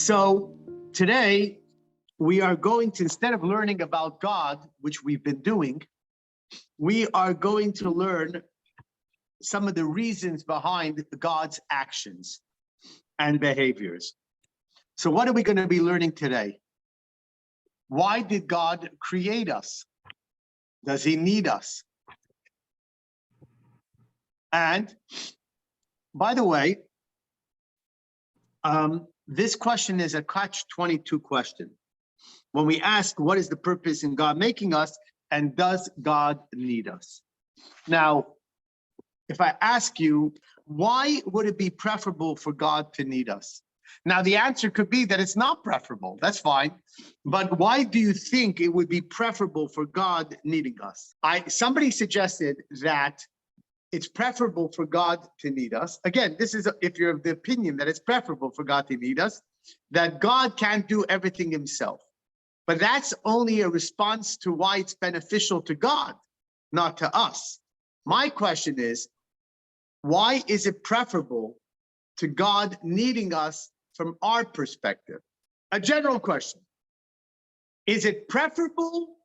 So today we are going to, instead of learning about God, which we've been doing, we are going to learn some of the reasons behind God's actions and behaviors. So what are we going to be learning today? Why did God create us? Does he need us? And by the way, this question is a catch-22 question. When we ask, what is the purpose in God making us, and does God need us? Now, if I ask you, why would it be preferable for God to need us? Now, the answer could be that it's not preferable. That's fine. But why do you think it would be preferable for God needing us? Somebody suggested that it's preferable for God to need us. Again, this is if you're of the opinion that it's preferable for God to need us, that God can't do everything himself. But that's only a response to why it's beneficial to God, not to us. My question is, why is it preferable to God needing us from our perspective? A general question. Is it preferable?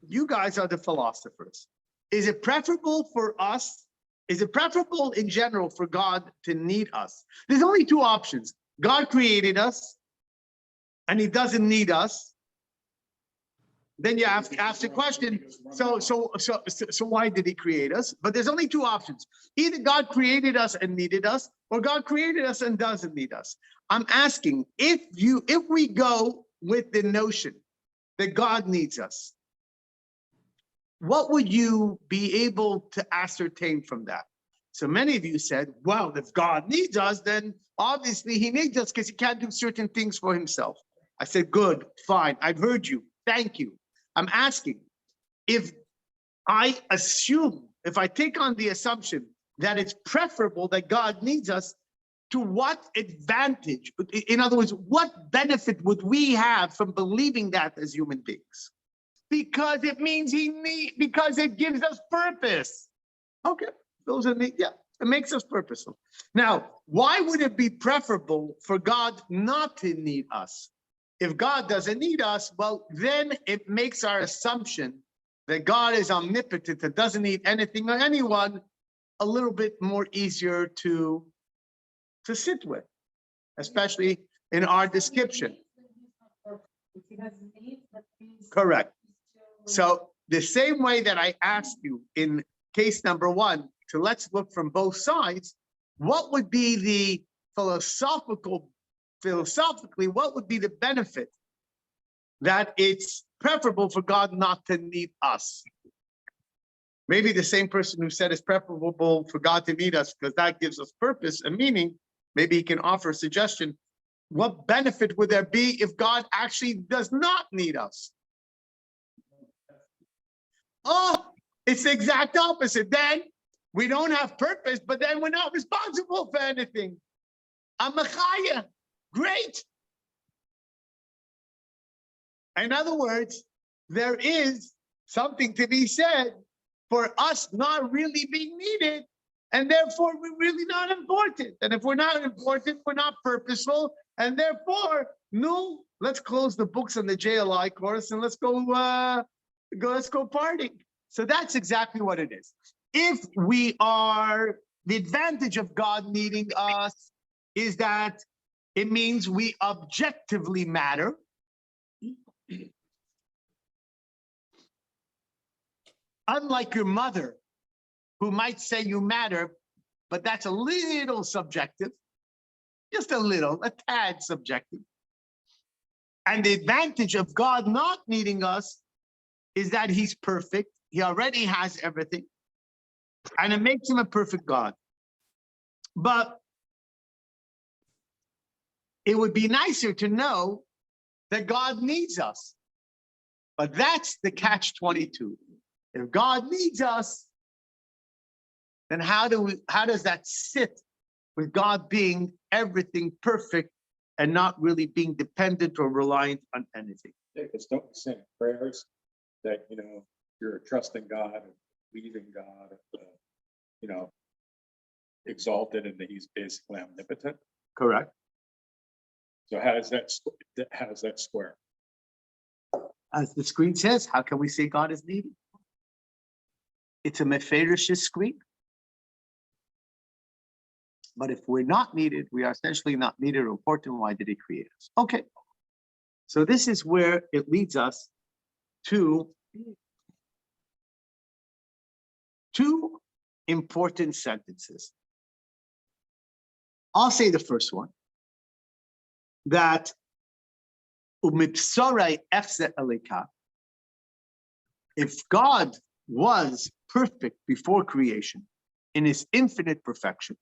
You guys are the philosophers. Is it preferable for us? Is it preferable in general for God to need us? There's only two options. God created us and he doesn't need us. Then you have to ask the question, so why did he create us? But there's only two options. Either God created us and needed us, or God created us and doesn't need us. I'm asking, if we go with the notion that God needs us, what would you be able to ascertain from that? So many of you said, well, if God needs us, then obviously he needs us because he can't do certain things for himself. I said, good, fine, I've heard you, thank you. I'm asking, if I take on the assumption that it's preferable that God needs us, to what advantage, in other words, what benefit would we have from believing that as human beings? Because it means because it gives us purpose. Okay, it makes us purposeful. Now, why would it be preferable for God not to need us? If God doesn't need us, well, then it makes our assumption that God is omnipotent and doesn't need anything or anyone a little bit more easier to sit with, especially in our description. Correct. So the same way that I asked you in case number one, to let's look from both sides, what would be the philosophically, what would be the benefit that it's preferable for God not to need us? Maybe the same person who said it's preferable for God to need us because that gives us purpose and meaning, maybe he can offer a suggestion. What benefit would there be if God actually does not need us? Oh, it's the exact opposite. Then we don't have purpose, but then we're not responsible for anything. I'm Machaya. Great. In other words, there is something to be said for us not really being needed, and therefore we're really not important. And if we're not important, we're not purposeful, and therefore, no, let's close the books on the JLI course and let's go partying. So that's exactly what it is. If we are, the advantage of God needing us is that it means we objectively matter. Unlike your mother, who might say you matter, but that's a little subjective, just a tad subjective. And the advantage of God not needing us is that he's perfect. He already has everything. And it makes him a perfect God. But it would be nicer to know that God needs us. But that's the catch-22. If God needs us, then how does that sit with God being everything perfect and not really being dependent or reliant on anything? Yeah, because don't we sing prayers that, you're trusting God and believing God, exalted and that he's basically omnipotent? Correct. So how does that square? As the screen says, how can we say God is needy? It's a meferish screen. But if we're not needed, we are essentially not needed or important. Why did he create us? Okay. So this is where it leads us to two important sentences. I'll say the first one, that if God was perfect before creation in his infinite perfection,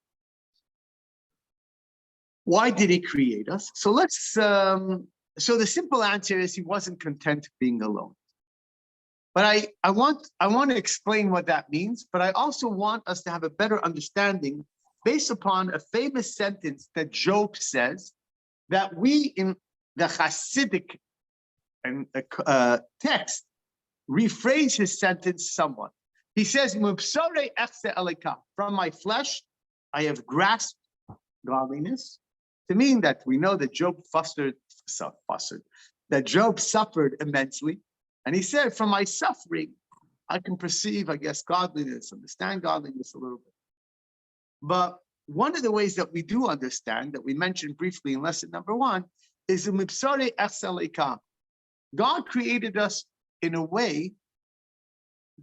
why did he create us? So so the simple answer is he wasn't content being alone. But I want to explain what that means, but I also want us to have a better understanding based upon a famous sentence that Job says, that we in the Hasidic text rephrase his sentence somewhat. He says, from my flesh, I have grasped godliness, to mean that we know that Job that Job suffered immensely. And he said, from my suffering, I can perceive, I guess, godliness, understand godliness a little bit. But one of the ways that we do understand, that we mentioned briefly in lesson number 1, is God created us in a way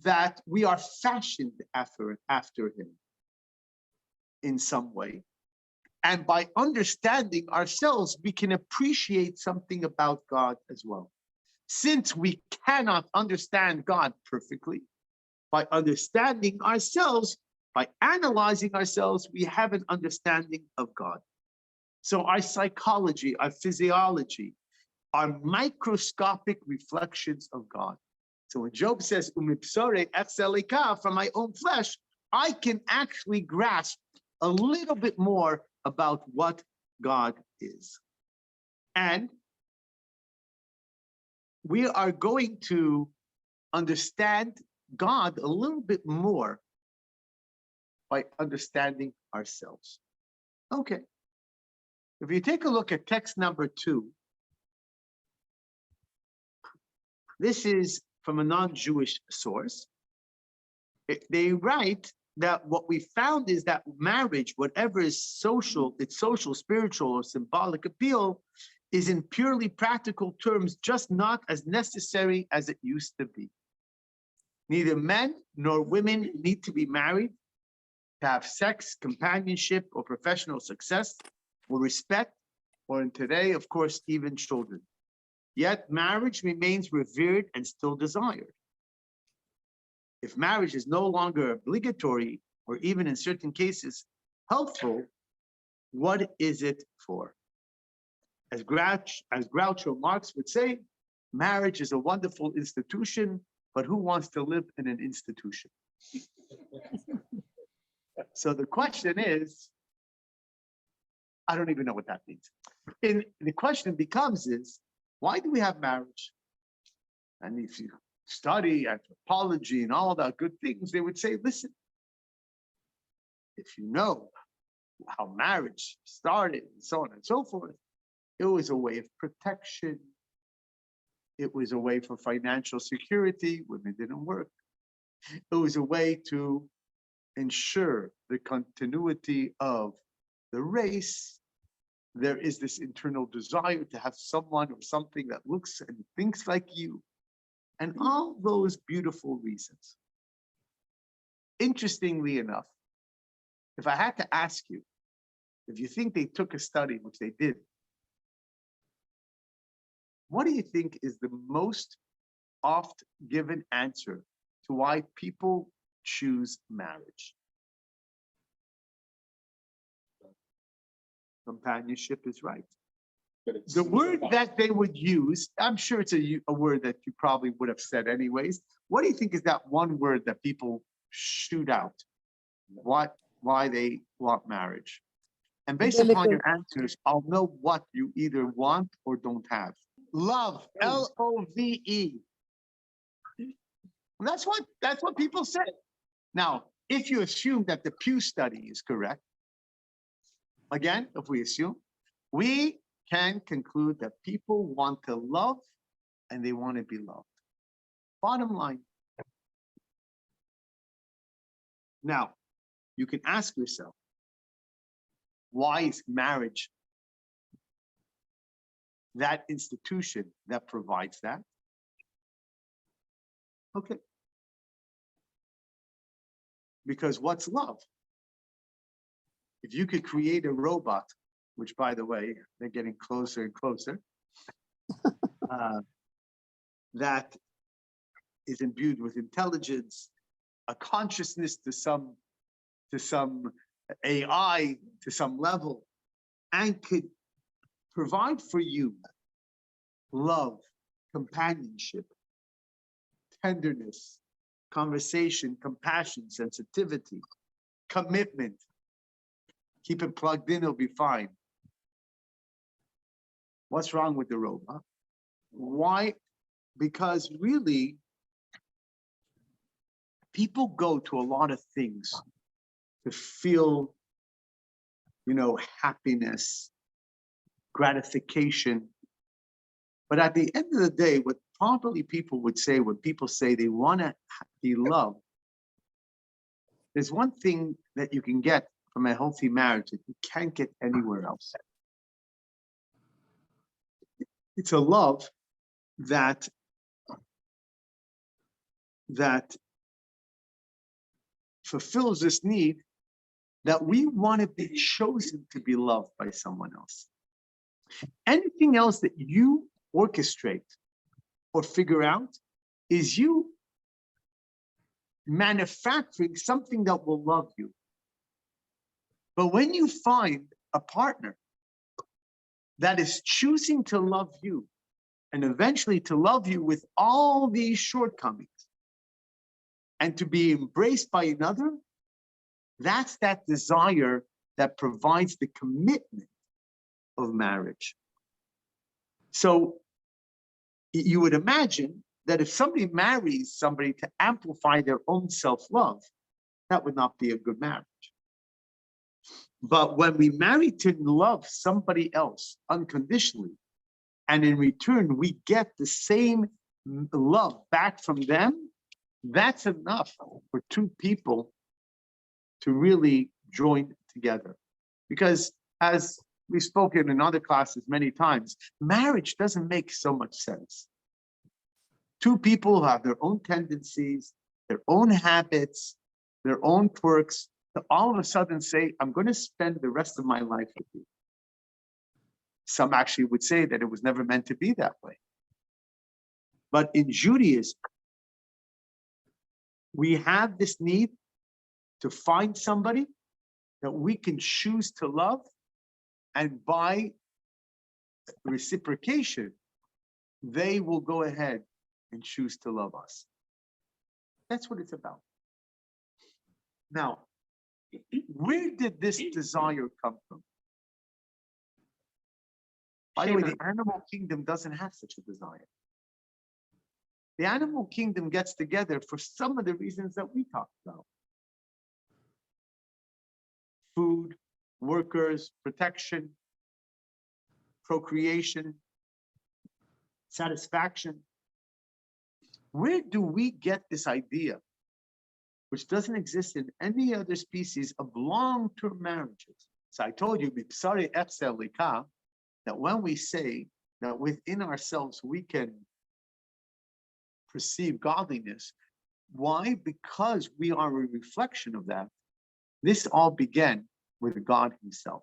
that we are fashioned after him in some way. And by understanding ourselves, we can appreciate something about God as well. Since we cannot understand God perfectly, by understanding ourselves, by analyzing ourselves, we have an understanding of God. So our psychology, our physiology, are microscopic reflections of God. So when Job says, from my own flesh, I can actually grasp a little bit more about what God is. And we are going to understand God a little bit more by understanding ourselves. Okay. If you take a look at text number 2, this is from a non-Jewish source. They write that what we found is that marriage, whatever is social, its social, spiritual, or symbolic appeal, is in purely practical terms just not as necessary as it used to be. Neither men nor women need to be married to have sex, companionship, or professional success, or respect, or in today, of course, even children. Yet marriage remains revered and still desired. If marriage is no longer obligatory, or even in certain cases helpful, what is it for? As Groucho Marx would say, marriage is a wonderful institution, but who wants to live in an institution? So the question is, I don't even know what that means. And the question becomes is, why do we have marriage? And if you study anthropology and all that good things, they would say, listen, if you know how marriage started and so on and so forth, it was a way of protection. It was a way for financial security. Women didn't work. It was a way to ensure the continuity of the race. There is this internal desire to have someone or something that looks and thinks like you, and all those beautiful reasons. Interestingly enough, if I had to ask you, if you think they took a study, which they did, what do you think is the most oft given answer to why people choose marriage? Companionship is right. The word that they would use, I'm sure it's a word that you probably would have said anyways. What do you think is that one word that people shoot out? Why they want marriage? And based upon your answers, I'll know what you either want or don't have. Love, L-O-V-E. That's what people say. Now, if you assume that the Pew study is correct, again, if we assume, we can conclude that people want to love and they want to be loved. Bottom line. Now, you can ask yourself, why is marriage that institution that provides that? Okay. Because what's love? If you could create a robot, which by the way, they're getting closer and closer, that is imbued with intelligence, a consciousness to some AI, to some level, and could provide for you love, companionship, tenderness, conversation, compassion, sensitivity, commitment. Keep it plugged in, it'll be fine. What's wrong with the robot? Why? Because really, people go to a lot of things to feel, happiness, gratification. But at the end of the day, what probably people would say when people say they want to be loved, there's one thing that you can get from a healthy marriage that you can't get anywhere else. It's a love that fulfills this need that we want to be chosen to be loved by someone else. Anything else that you orchestrate or figure out is you manufacturing something that will love you. But when you find a partner that is choosing to love you and eventually to love you with all these shortcomings and to be embraced by another, that's that desire that provides the commitment of marriage. So you would imagine that if somebody marries somebody to amplify their own self-love, that would not be a good marriage. But when we marry to love somebody else unconditionally, and in return we get the same love back from them, that's enough for two people to really join together. Because as we've spoken in other classes many times, marriage doesn't make so much sense. Two people have their own tendencies, their own habits, their own quirks, to all of a sudden say, I'm going to spend the rest of my life with you. Some actually would say that it was never meant to be that way. But in Judaism, we have this need to find somebody that we can choose to love, and by reciprocation, they will go ahead and choose to love us. That's what it's about. Now, where did this desire come from? By the way, the animal kingdom doesn't have such a desire. The animal kingdom gets together for some of the reasons that we talked about. Food, workers, protection, procreation, satisfaction. Where do we get this idea, which doesn't exist in any other species, of long-term marriages? So I told you, that when we say that within ourselves we can perceive godliness, why? Because we are a reflection of that. This all began with God himself.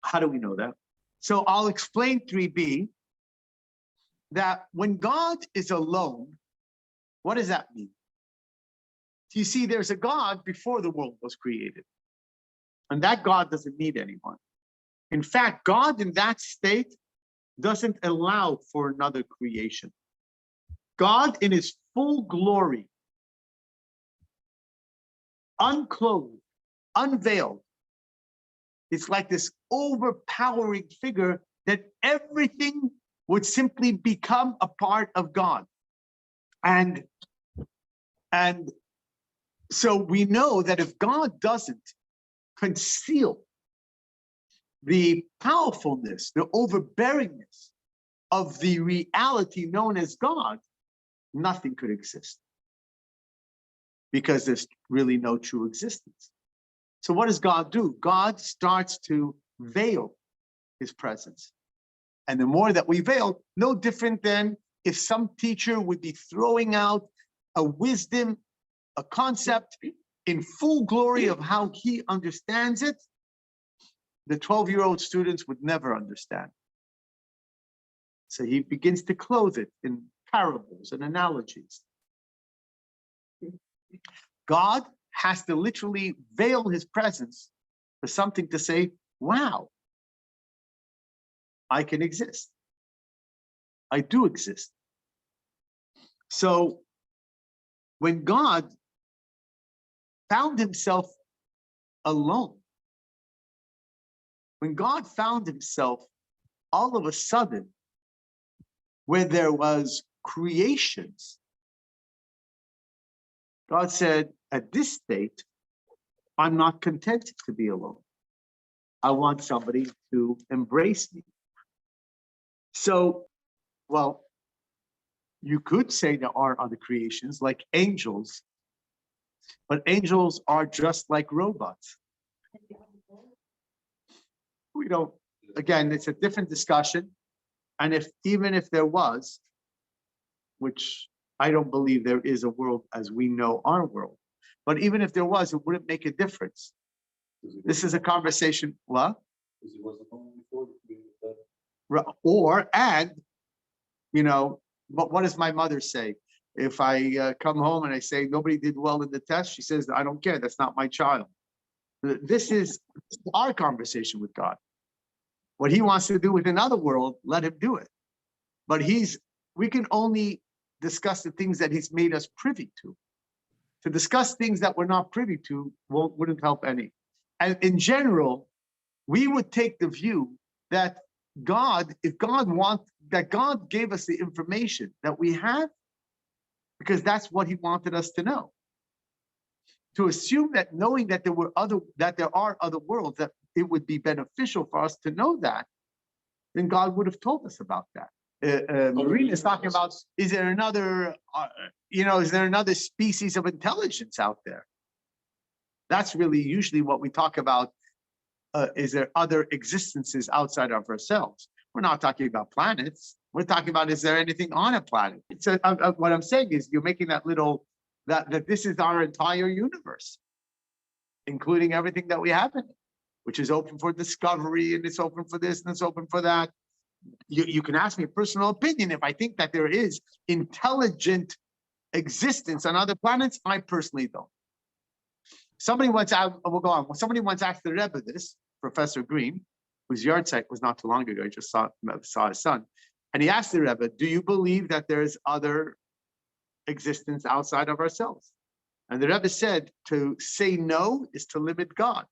How do we know that? So I'll explain 3b, that when God is alone, what does that mean? You see, there's a God before the world was created, and that God doesn't need anyone. In fact, God in that state doesn't allow for another creation. God in his full glory, unclothed, unveiled, it's like this overpowering figure that everything would simply become a part of God. And so we know that if God doesn't conceal the powerfulness, the overbearingness of the reality known as God, nothing could exist because there's really no true existence. So what does God do? God starts to veil his presence. And the more that we veil, no different than if some teacher would be throwing out a wisdom, a concept in full glory of how he understands it, the 12-year-old students would never understand. So he begins to clothe it in parables and analogies. God has to literally veil his presence for something to say, wow, I can exist. I do exist. So when God found himself alone, when God found himself all of a sudden where there was creations, God said, at this state, I'm not content to be alone. I want somebody to embrace me. So, well, you could say there are other creations like angels, but angels are just like robots. We don't, again, it's a different discussion. And even if there was, which I don't believe there is a world as we know our world, but even if there was, it wouldn't make a difference. This is a conversation, what? And, you know, but what does my mother say? If I come home and I say nobody did well in the test, she says, I don't care, that's not my child. This is our conversation with God. What he wants to do with another world, let him do it. But we can only discuss the things that he's made us privy to. To discuss things that we're not privy to wouldn't help any. And in general, we would take the view that God gave us the information that we have, because that's what he wanted us to know. To assume that knowing that there are other worlds, that it would be beneficial for us to know that, then God would have told us about that. Marina is talking about, is there another species of intelligence out there? That's really usually what we talk about. Is there other existences outside of ourselves? We're not talking about planets. We're talking about, is there anything on a planet? What I'm saying is you're making that this is our entire universe, including everything that we have in it, which is open for discovery, and it's open for this and it's open for that. You can ask me a personal opinion. If I think that there is intelligent existence on other planets, I personally don't. Somebody once asked the Rebbe this, Professor Green, whose yard site was not too long ago. I just saw his son. And he asked the Rebbe, do you believe that there's other existence outside of ourselves? And the Rebbe said, to say no is to limit God.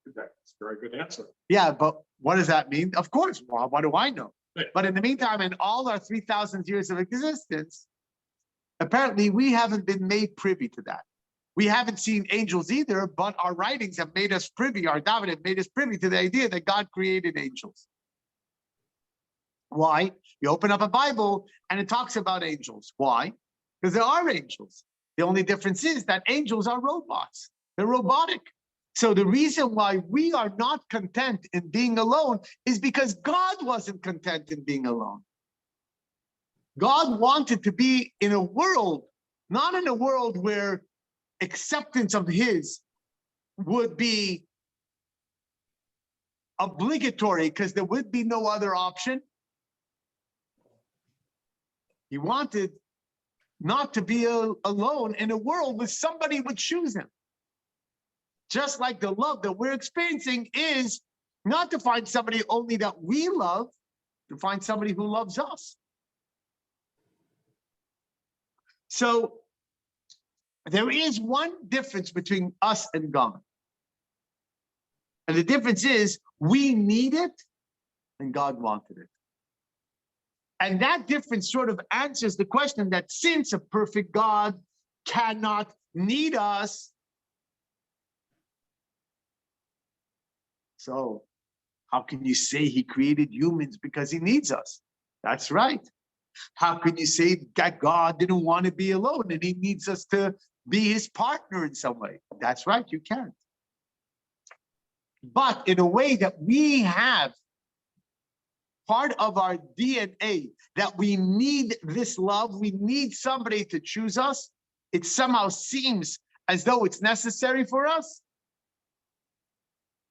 That's a very good answer. Yeah, but what does that mean? Of course, well, what do I know? But in the meantime, in all our 3,000 years of existence, apparently we haven't been made privy to that. We haven't seen angels either, but our writings have made us privy, our David have made us privy to the idea that God created angels. Why? You open up a Bible and it talks about angels. Why? Because there are angels. The only difference is that angels are robots. They're robotic. So the reason why we are not content in being alone is because God wasn't content in being alone. God wanted to be in a world, not in a world where acceptance of his would be obligatory because there would be no other option. He wanted not to be alone in a world where somebody would choose him. Just like the love that we're experiencing is not to find somebody only that we love, to find somebody who loves us. So there is one difference between us and God. And the difference is we need it and God wanted it. And that difference sort of answers the question that since a perfect God cannot need us, So how can you say he created humans because he needs us? That's right. How can you say that God didn't want to be alone and he needs us to be his partner in some way? That's right, you can't. But in a way that we have part of our DNA, that we need this love, we need somebody to choose us, it somehow seems as though it's necessary for us.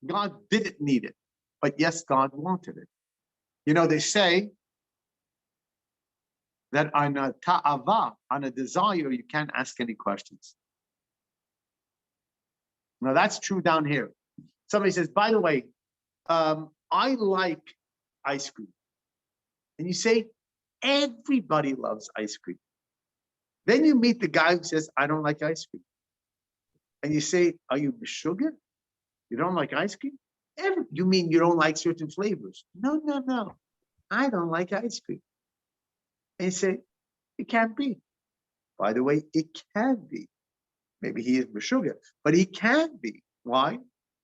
God didn't need it, but yes, God wanted it. You know, they say that on a ta'ava, on a desire, you can't ask any questions. Now that's true down here. Somebody says, by the way, I like ice cream. And you say, everybody loves ice cream. Then you meet the guy who says, I don't like ice cream. And you say, are you sugar? You don't like ice cream? You mean you don't like certain flavors? No, no, no. I don't like ice cream. And you say, it can't be. By the way, it can be. Maybe he is sugar, but he can be. Why?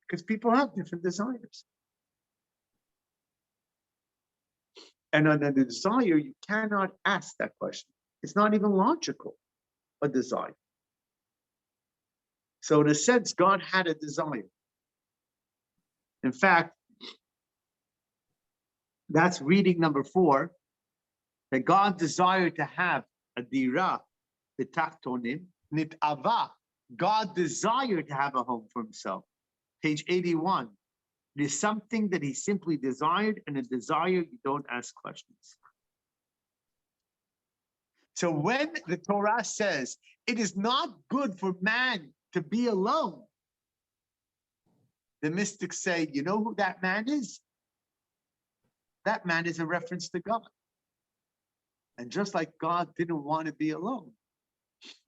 Because people have different desires. And on a desire, you cannot ask that question. It's not even logical, a desire. So in a sense, God had a desire. In fact, that's reading number 4, that God desired to have a dira, b'tachtonim, nit'ava. God desired to have a home for himself. Page 81. It is something that he simply desired, and a desire you don't ask questions. So when the Torah says it is not good for man to be alone, the mystics say, you know who that man is? That man is a reference to God. And just like God didn't want to be alone,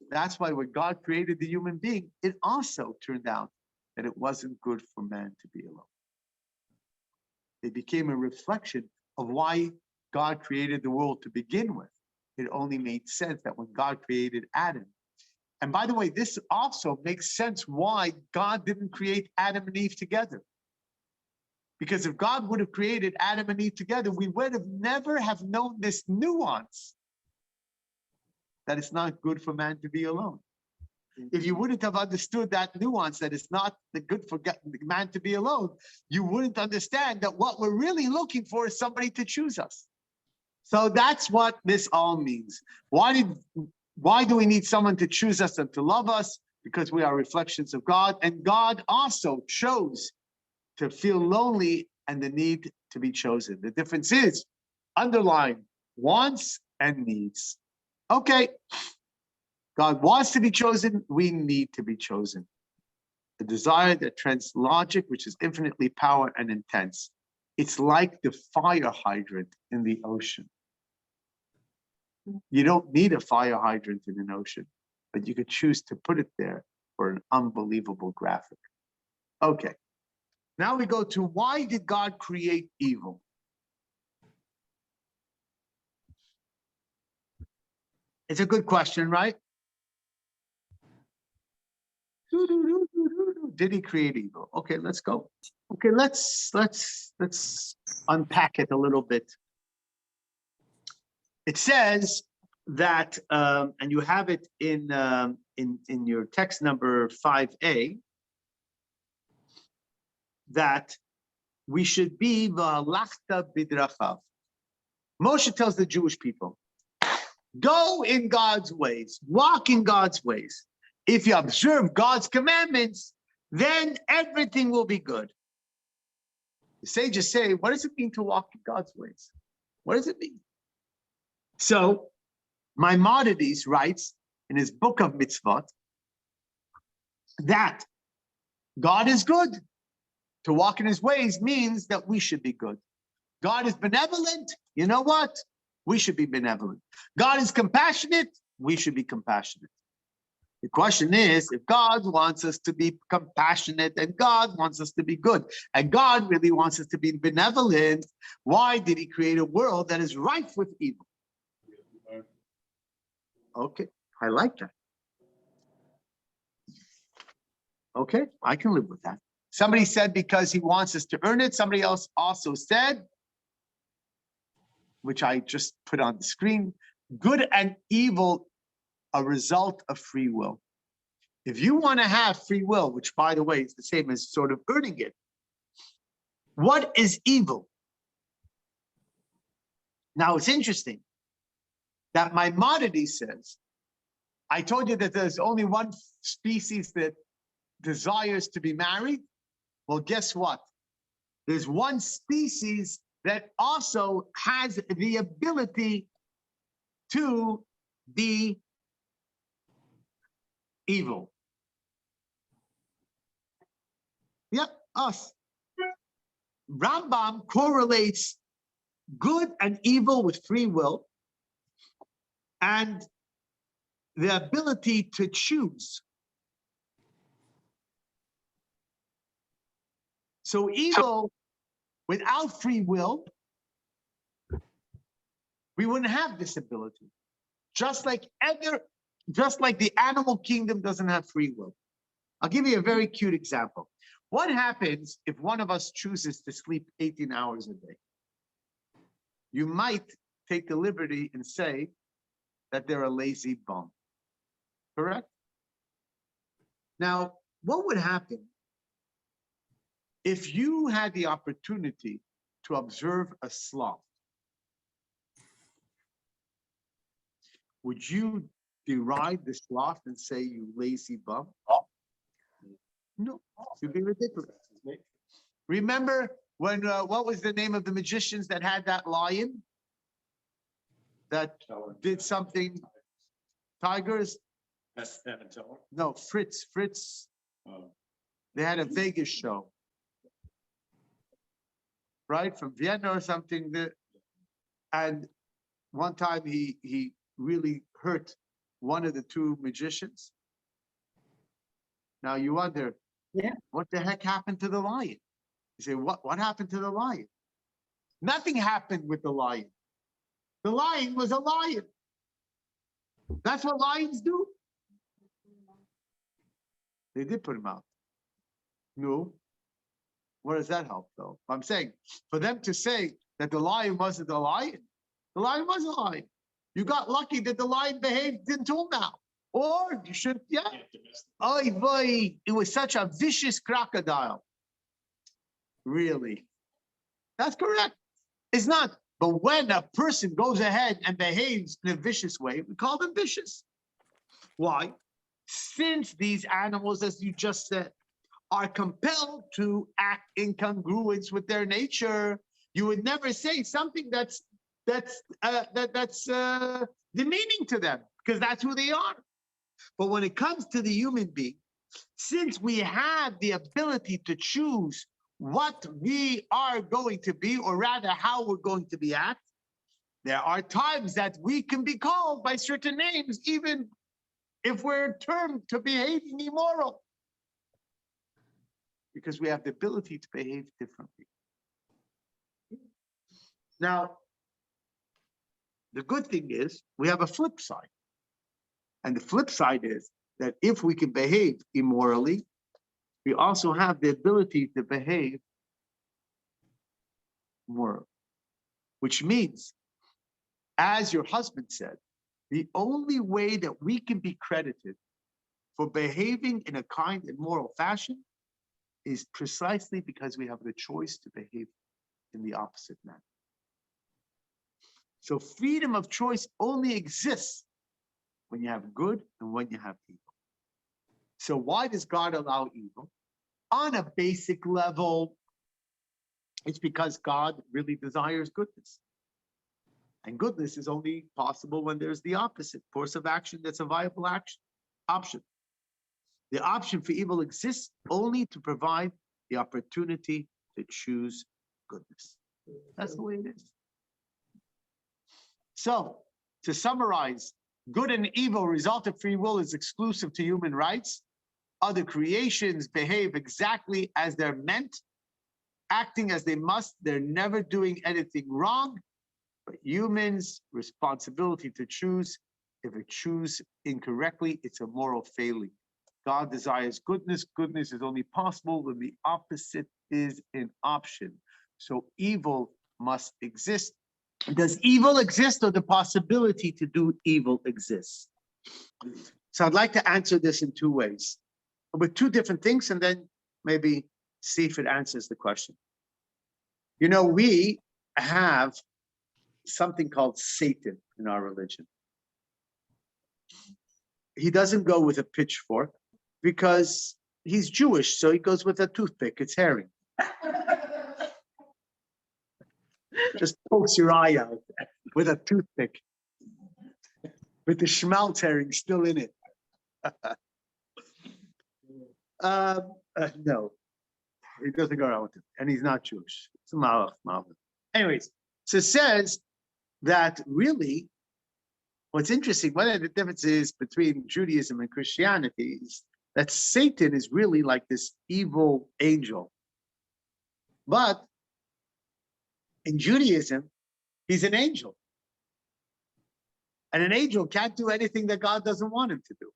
that's why when God created the human being, it also turned out that it wasn't good for man to be alone. It became a reflection of why God created the world to begin with. It only made sense that when God created Adam. And by the way, this also makes sense why God didn't create Adam and Eve together. Because if God would have created Adam and Eve together, we would have never have known this nuance that it's not good for man to be alone. If you wouldn't have understood that nuance, that it's not good for man to be alone, you wouldn't understand that what we're really looking for is somebody to choose us. So that's what this all means. Why do we need someone to choose us and to love us? Because we are reflections of God, and God also chose to feel lonely and the need to be chosen. The difference is underline wants and needs. Okay. God wants to be chosen, we need to be chosen. A desire that trends logic, which is infinitely power and intense. It's like the fire hydrant in the ocean. You don't need a fire hydrant in an ocean, but you could choose to put it there for an unbelievable graphic. Okay, now we go to why did God create evil? It's a good question, right? Did he create evil? Okay, let's go. Okay, let's unpack it a little bit. It says that, and you have it in your text number 5a, that we should be v'halachta bidrachav. Moshe tells the Jewish people, go in God's ways, walk in God's ways. If you observe God's commandments, then everything will be good. The sages say, what does it mean to walk in God's ways? What does it mean? So Maimonides writes in his book of mitzvot that God is good. To walk in his ways means that we should be good. God is benevolent. You know what? We should be benevolent. God is compassionate. We should be compassionate. The question is, if God wants us to be compassionate and God wants us to be good, and God really wants us to be benevolent, why did he create a world that is rife with evil? Okay, I like that. Okay, I can live with that. Somebody said because he wants us to earn it. Somebody else also said, which I just put on the screen, good and evil, a result of free will. If you want to have free will, which by the way is the same as sort of earning it, what is evil? Now it's interesting that Maimonides says, I told you that there's only one species that desires to be married. Well, guess what? There's one species that also has the ability to be evil. Yep, us. Rambam correlates good and evil with free will and the ability to choose. So evil without free will, we wouldn't have this ability. Just like the animal kingdom doesn't have free will. I'll give you a very cute example. What happens if one of us chooses to sleep 18 hours a day? You might take the liberty and say that they're a lazy bum. Correct? Now, what would happen if you had the opportunity to observe a sloth? Would you deride the sloth and say, you lazy bum? No, you'd be ridiculous. Remember when, what was the name of the magicians that had that lion that did something? Tigers? No, Fritz. They had a Vegas show, right? From Vienna or something. And one time he really hurt one of the two magicians. Now you wonder, what the heck happened to the lion? You say, what happened to the lion? Nothing happened with the lion. The lion was a lion. That's what lions do. They did put him out. No. What does that help, though? I'm saying, for them to say that the lion wasn't a lion, the lion was a lion. You got lucky that the lion behaved until now. Or you should, oh boy, it was such a vicious crocodile. Really? That's correct. It's not. But when a person goes ahead and behaves in a vicious way, we call them vicious. Why? Since these animals, as you just said, are compelled to act in congruence with their nature, you would never say something that's demeaning to them, because that's who they are. But when it comes to the human being, since we have the ability to choose what we are going to be, or rather how we're going to be act, there are times that we can be called by certain names, even if we're termed to behaving immoral, because we have the ability to behave differently. Now, the good thing is we have a flip side. And the flip side is that if we can behave immorally, we also have the ability to behave morally. Which means, as your husband said, the only way that we can be credited for behaving in a kind and moral fashion is precisely because we have the choice to behave in the opposite manner. So freedom of choice only exists when you have good and when you have evil. So why does God allow evil? On a basic level, it's because God really desires goodness. And goodness is only possible when there's the opposite course of action that's a viable option. The option for evil exists only to provide the opportunity to choose goodness. That's the way it is. So, to summarize, good and evil result of free will is exclusive to human rights. Other creations behave exactly as they're meant, acting as they must. They're never doing anything wrong. But humans' responsibility to choose. If it choose incorrectly, it's a moral failing. God desires goodness. Goodness is only possible when the opposite is an option. So evil must exist. Does evil exist, or the possibility to do evil exists? So I'd like to answer this in two ways, with two different things, and then maybe see if it answers the question. You know, we have something called Satan in our religion. He doesn't go with a pitchfork because he's Jewish, so he goes with a toothpick. It's hairy. Just pokes your eye out with a toothpick, with the schmaltz herring still in it. No, he doesn't go around with it, and he's not Jewish. It's a malach. Anyways, so it says that really, what's interesting, one of the differences between Judaism and Christianity is that Satan is really like this evil angel. But in Judaism, he's an angel. And an angel can't do anything that God doesn't want him to do.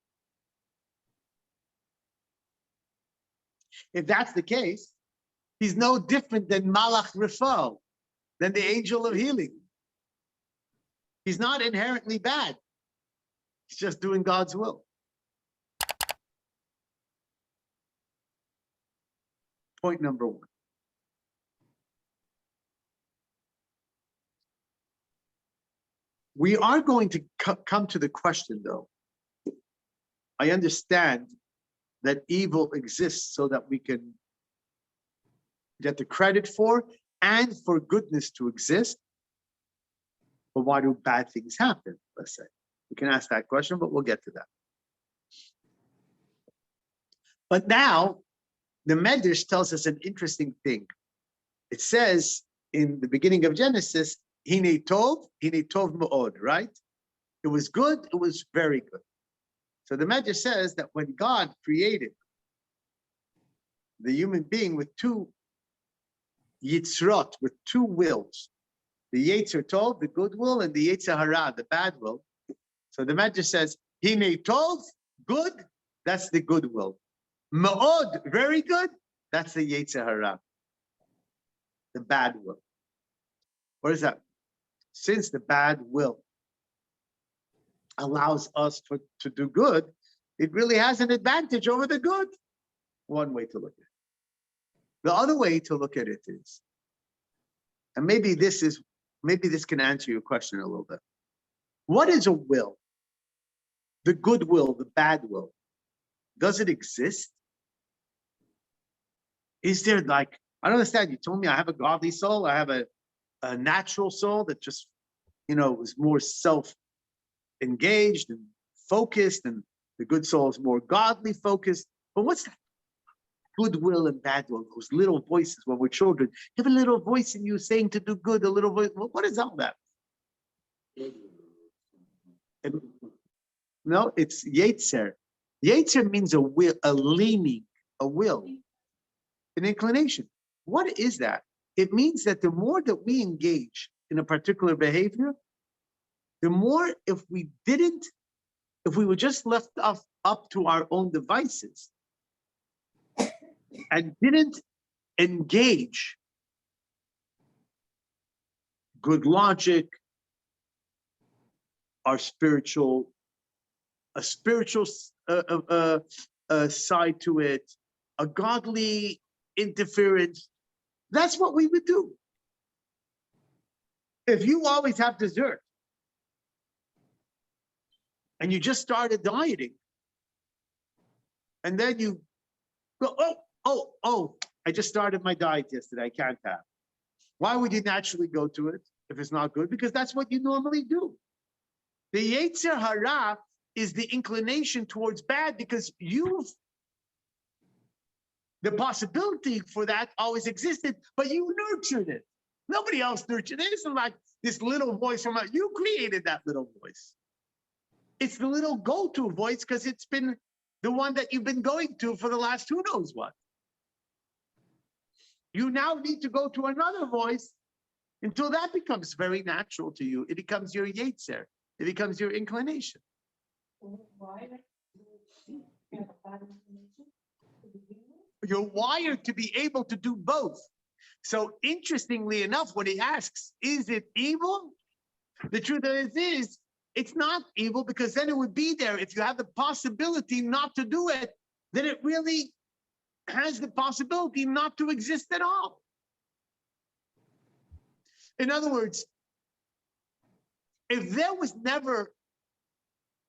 If that's the case, he's no different than Malach Refael, than the angel of healing. He's not inherently bad. He's just doing God's will. Point number one. We are going to come to the question, though. I understand that evil exists so that we can get the credit for and for goodness to exist. But why do bad things happen, let's say? We can ask that question, but we'll get to that. But now, the Medrash tells us an interesting thing. It says in the beginning of Genesis, Hine tov me'od, right? It was good, it was very good. So the Medrash says that when God created the human being with two yitzrot, with two wills, the Yetzer Tov, the good will, and the Yetzer Hara, the bad will. So the Medrash says, Hine tov, good, that's the good will. Me'od, very good, that's the Yetzer Hara, the bad will. What is that? Since the bad will allows us to do good, it really has an advantage over the good. One way to look at it. The other way to look at it is, and maybe this can answer your question a little bit. What is a will? The good will, the bad will. Does it exist? Is there like, I don't understand. You told me I have a godly soul. I have a natural soul that just, is more self-engaged and focused, and the good soul is more godly focused. But what's that? Good will and bad will, those little voices when we're children. You have a little voice in you saying to do good, a little voice. What is all that? No, it's Yetzer. Yetzer means a will, a leaning, a will, an inclination. What is that? It means that the more that we engage in a particular behavior, the more if we were just left up to our own devices and didn't engage good logic, a spiritual side to it, a godly interference, that's what we would do. If you always have dessert and you just started dieting, and then you go, oh, I just started my diet yesterday, I can't have. Why would you naturally go to it if it's not good? Because that's what you normally do. The Yetzer Hara is the inclination towards bad because the possibility for that always existed, but you nurtured it. Nobody else nurtured it. It isn't like this little voice from you created that little voice. It's the little go-to voice because it's been the one that you've been going to for the last who knows what. You now need to go to another voice until that becomes very natural to you. It becomes your Yetzer. It becomes your inclination. Why You're wired to be able to do both. So interestingly enough, when he asks, is it evil? The truth is, it's not evil, because then it would be there. If you have the possibility not to do it, then it really has the possibility not to exist at all. In other words, if there was never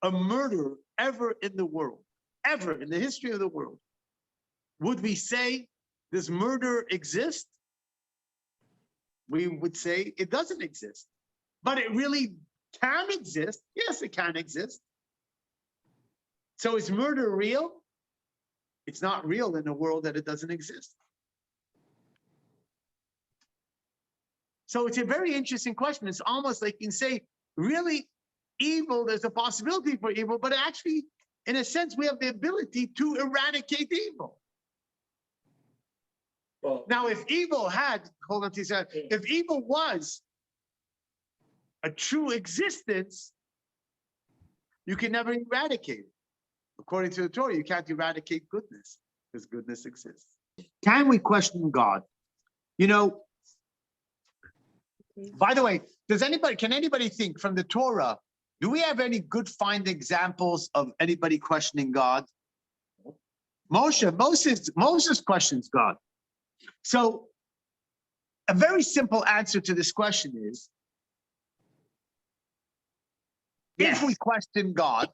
a murder ever in the world, ever in the history of the world, would we say, does murder exist? We would say it doesn't exist. But it really can exist. Yes, it can exist. So is murder real? It's not real in a world that it doesn't exist. So it's a very interesting question. It's almost like you can say, really, evil, there's a possibility for evil, but actually, in a sense, we have the ability to eradicate evil. Well, Now, if evil had, hold on to that, if evil was a true existence, you can never eradicate it. According to the Torah, you can't eradicate goodness because goodness exists. Can we question God? You know, by the way, can anybody think from the Torah, do we have any good find examples of anybody questioning God? Moses questions God. So a very simple answer to this question is, if we question God,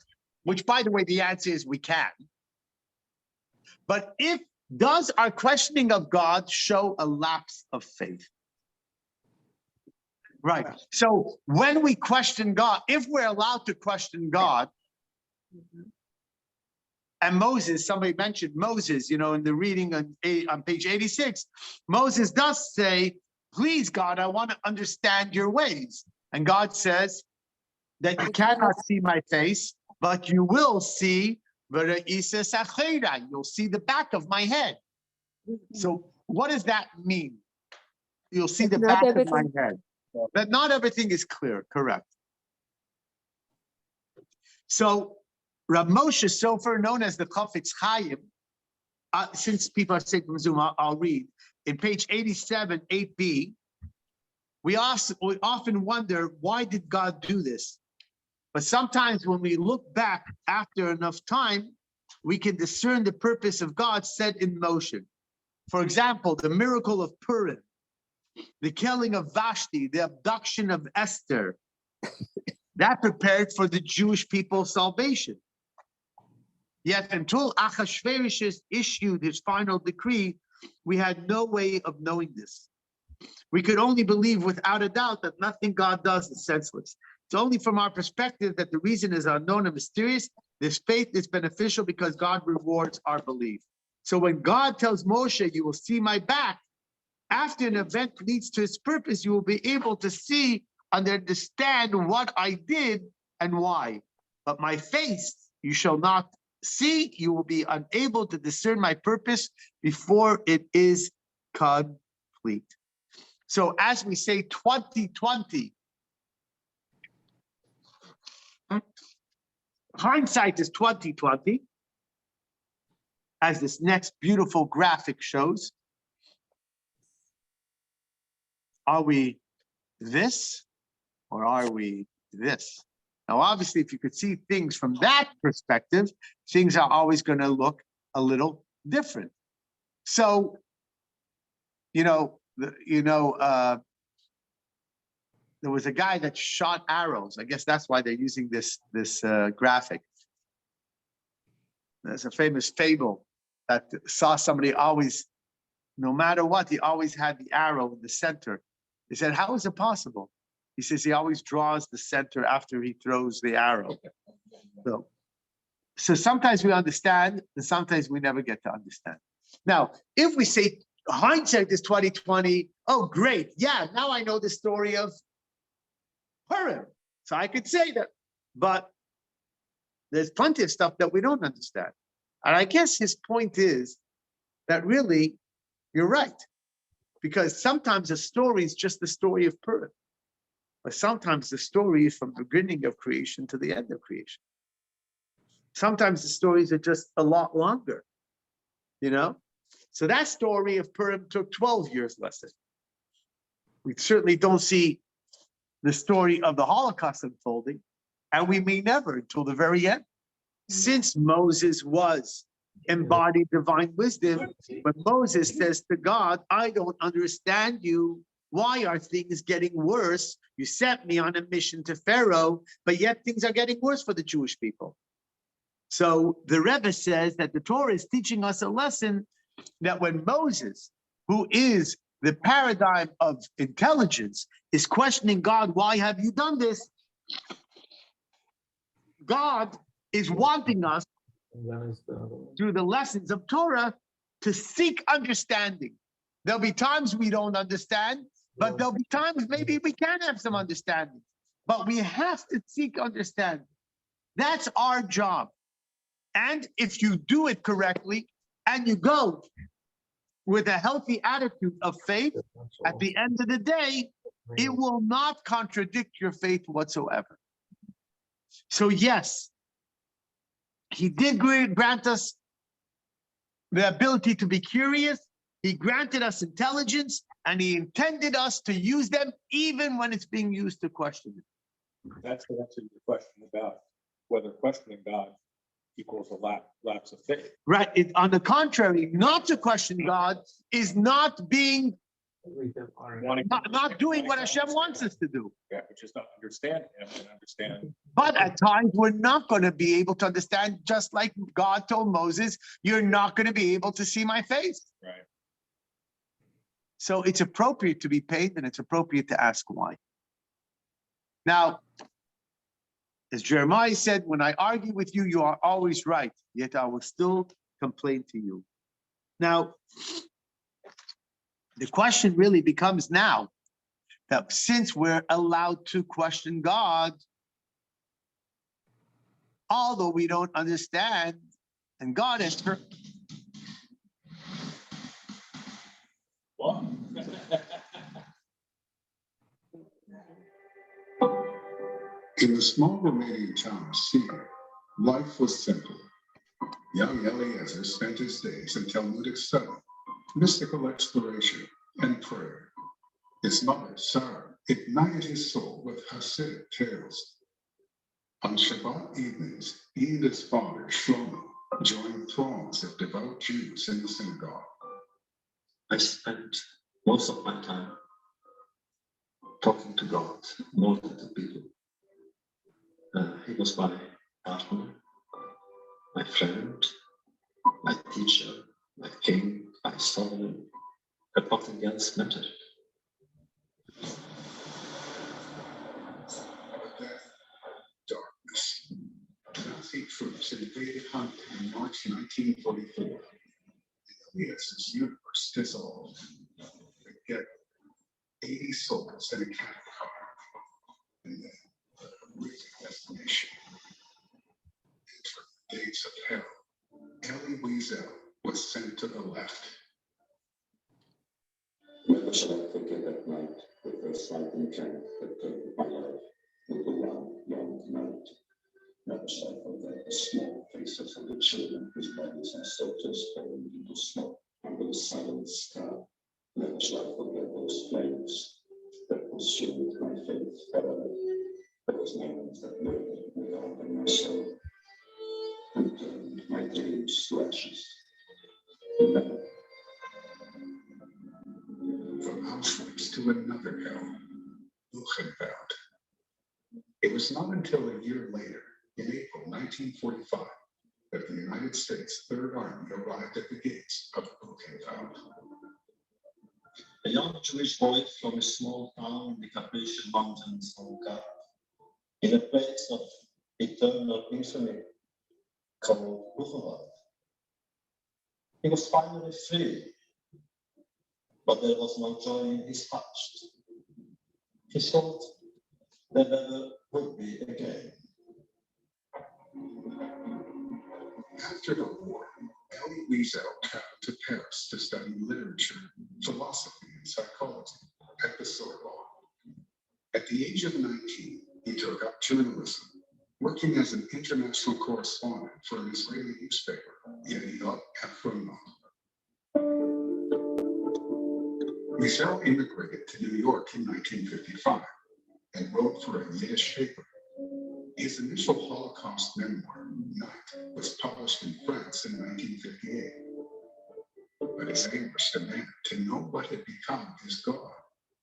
which by the way, the answer is we can, but does our questioning of God show a lapse of faith? Right. So when we question God, if we're allowed to question God, and Moses, somebody mentioned Moses, in the reading on page 86, Moses does say, please, God, I want to understand your ways. And God says that you cannot see my face, but you will see, you'll see the back of my head. So what does that mean? You'll see the back of my head. That not everything is clear, correct. So Rav Moshe Sofer, known as the Chafetz Chaim, since people are saying from Zoom, I'll read. In page 87, 8b, we often wonder, why did God do this? But sometimes when we look back after enough time, we can discern the purpose of God set in motion. For example, the miracle of Purim, the killing of Vashti, the abduction of Esther, that prepared for the Jewish people's salvation. Yet until Achashverosh issued his final decree, we had no way of knowing this. We could only believe without a doubt that nothing God does is senseless. It's only from our perspective that the reason is unknown and mysterious. This faith is beneficial because God rewards our belief. So when God tells Moshe, you will see my back, after an event leads to its purpose, you will be able to see and understand what I did and why. But my face you shall not see. You will be unable to discern my purpose before it is complete. So as we say 2020, hindsight is 2020, as this next beautiful graphic shows. Are we this or are we this? Now, obviously, if you could see things from that perspective, things are always going to look a little different. So, there was a guy that shot arrows. I guess that's why they're using this graphic. There's a famous fable that saw somebody always, no matter what, he always had the arrow in the center. He said, how is it possible? He says he always draws the center after he throws the arrow. So sometimes we understand, and sometimes we never get to understand. Now, if we say hindsight is 2020, oh, great. Yeah, now I know the story of Purim. So I could say that. But there's plenty of stuff that we don't understand. And I guess his point is that really, you're right. Because sometimes a story is just the story of Purim. But sometimes the story is from the beginning of creation to the end of creation. Sometimes the stories are just a lot longer, you know? So that story of Purim took 12 years lesson. We certainly don't see the story of the Holocaust unfolding, and we may never until the very end. Since Moses was embodied divine wisdom, when Moses says to God, I don't understand you. Why are things getting worse? You sent me on a mission to Pharaoh, but yet things are getting worse for the Jewish people. So the Rebbe says that the Torah is teaching us a lesson that when Moses, who is the paradigm of intelligence, is questioning God, why have you done this? God is wanting us through the lessons of Torah to seek understanding. There'll be times we don't understand, but there'll be times maybe we can have some understanding. But we have to seek understanding. That's our job. And if you do it correctly and you go with a healthy attitude of faith, at the end of the day, it will not contradict your faith whatsoever. So yes, he did grant us the ability to be curious. He granted us intelligence, and he intended us to use them even when it's being used to question it. That's the answer to your question about whether questioning God equals a lapse of faith. Right. On the contrary, not to question God is not being, not doing what Hashem wants us to do. Yeah, which is not understand him and understand. But at times we're not going to be able to understand, just like God told Moses, you're not going to be able to see my face. Right. So it's appropriate to be paid, and it's appropriate to ask why. Now, as Jeremiah said, when I argue with you, you are always right, yet I will still complain to you. Now, the question really becomes now that since we're allowed to question God, although we don't understand, and God has Well, in the small Romanian town of Siga, life was simple. Young Eliezer spent his days in Talmudic study, mystical exploration, and prayer. His mother, Sarah, ignited his soul with Hasidic tales. On Shabbat evenings, he and his father, Shlomo, joined throngs of devout Jews in the synagogue. I spent most of my time talking to God more than to people. He was my partner, my friend, my teacher, my king, my sovereign, but nothing else mattered. Darkness. Nazi troops invaded Hungary in March 1944. Eliezer's universe dissolved. Again, 80 souls in a cattle car. And then the horrific destination. Enter the gates of hell. Elie Wiesel was sent to the left. Never shall I forget that night, the first night in camp that turned my life into one long night. Never shall I forget the small faces of the children whose bodies and soldiers fallen into smoke under the silent sky. Never shall I forget those flames that consumed my faith forever. Those moments that murdered me out in my soul and turned my dreams to ashes. Never. From Auschwitz to another hell, Buchenwald. It was not until a year later, in April 1945, that the United States Third Army arrived at the gates of Buchenwald. A young Jewish boy from a small town in the Carpathian Mountains of God, in a place of eternal infamy called Buchenwald. He was finally free, but there was no joy in his heart. He thought there never would be again. After the war, Elie Wiesel traveled to Paris to study literature, philosophy, and psychology at the Sorbonne. At the age of 19, he took up journalism, working as an international correspondent for an Israeli newspaper, Yediot Ahronot. Esau immigrated to New York in 1955 and wrote for a Yiddish paper. His initial Holocaust memoir, Night, was published in France in 1958. But his anguish demanded to know what had become his God,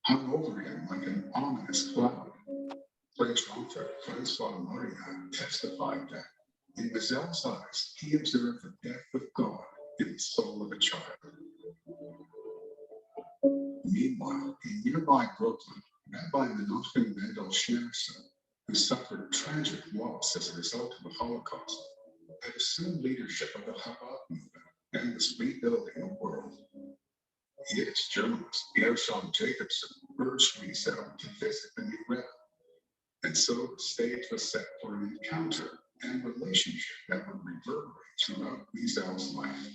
hung over him like an ominous cloud. French author François Maria testified that in Mazel's eyes, he observed the death of God in the soul of a child. Meanwhile, in nearby Brooklyn, Rabbi Menachem Mendel Schneerson, who suffered tragic loss as a result of the Holocaust, had assumed leadership of the Chabad movement and was rebuilding the world. Yiddish journalist Gershon Jacobson urged Wiesel to visit the new Rebbe, and so the stage was set for an encounter and relationship that would reverberate throughout Wiesel's life,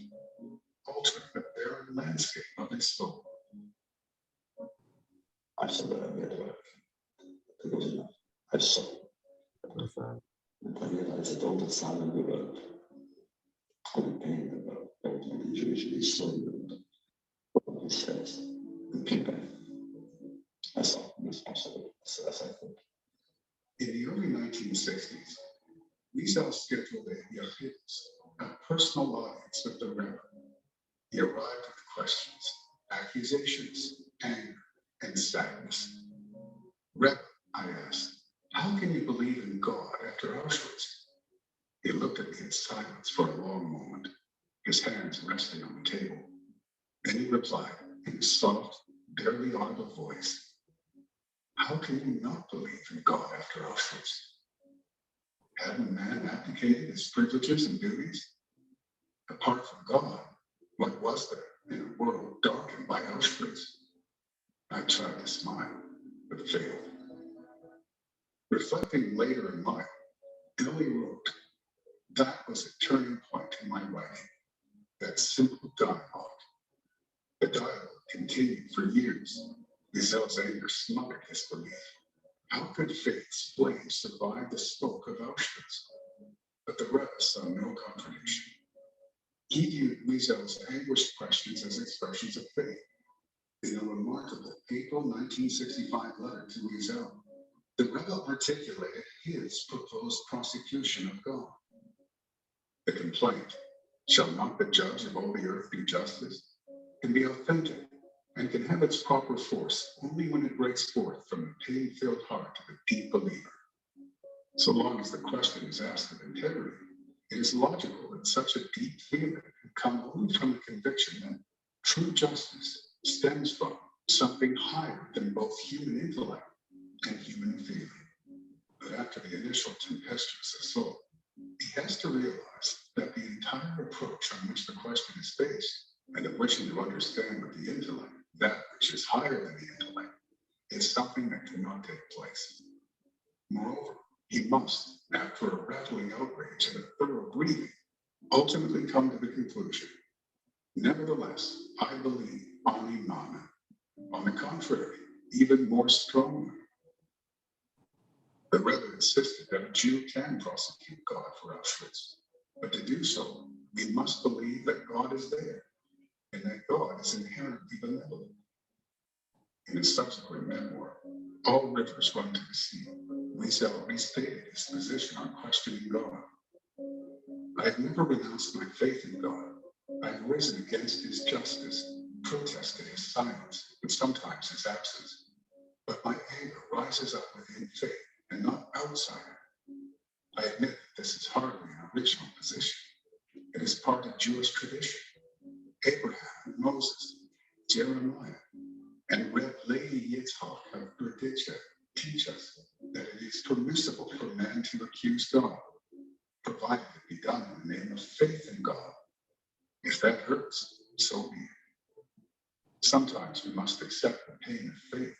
altering the barren landscape of his soul. I saw that I made work. It was enough. I saw. And I realized that all the sound of the world, all the pain of the world, all the usually saw the world, all the stress, and people. I saw it was possible, as I think. In the early 1960s, Wiesel scheduled a yachidus, a personal audience with the Rebbe. He arrived with questions, accusations, anger, and sadness. Rebbe, I asked, how can you believe in God after Auschwitz? He looked at me in silence for a long moment, his hands resting on the table. Then he replied in a soft, barely audible voice, how can you not believe in God after Auschwitz? Hadn't man abdicated his privileges and duties? Apart from God, what was there in a world darkened by Auschwitz? I tried to smile, but failed. Reflecting later in life, Ellie wrote, that was a turning point in my writing, that simple dialogue. The dialogue continued for years. Wiesel's anger smothered his belief. How could faith's flame survive the smoke of Auschwitz? But the Rebbe saw no contradiction. He viewed Wiesel's anguished questions as expressions of faith. In a remarkable April 1965 letter to Wiesel, the Rebbe articulated his proposed prosecution of God. The complaint, shall not the judge of all the earth do justice, can be authentic and can have its proper force only when it breaks forth from the pain-filled heart of a deep believer. So long as the question is asked with integrity, it is logical that such a deep feeling can come only from the conviction that true justice stems from something higher than both human intellect and human feeling. But after the initial tempestuous assault, he has to realize that the entire approach on which the question is based, and of wishing to understand with the intellect that which is higher than the intellect, is something that cannot take place. Moreover, he must, after a rattling outrage and a thorough grieving, ultimately come to the conclusion, nevertheless, I believe ani mamen. On the contrary, even more strongly. The Rebbe insisted that a Jew can prosecute God for Auschwitz, but to do so, we must believe that God is there, and that God is inherently benevolent. In his subsequent memoir, All Rivers Run to the Sea, Wiesel restated his position on questioning God. I have never renounced my faith in God. I have risen against his justice, protested his silence, and sometimes his absence. But my anger rises up within faith and not outside it. I admit that this is hardly an original position. It is part of Jewish tradition. Abraham and Moses, Jeremiah, and Reb Levi Yitzhak of Berditchev teach us that it is permissible for man to accuse God, provided it be done in the name of faith in God. If that hurts, so be it. Sometimes we must accept the pain of faith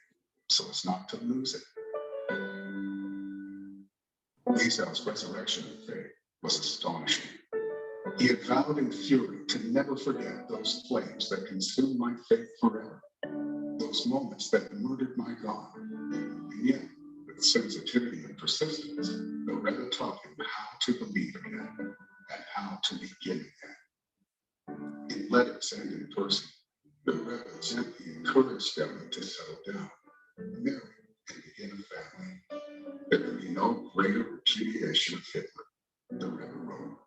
so as not to lose it. Esau's resurrection of faith was astonishing. He had vowed in fury to never forget those flames that consumed my faith forever, those moments that murdered my God. And yet, the With sensitivity and persistence, the Rebbe taught him how to believe again and how to begin again. In letters and in person, the Rebbe gently encouraged them to settle down, marry, and begin a family. There can be no greater repudiation of Hitler, the Rebbe wrote.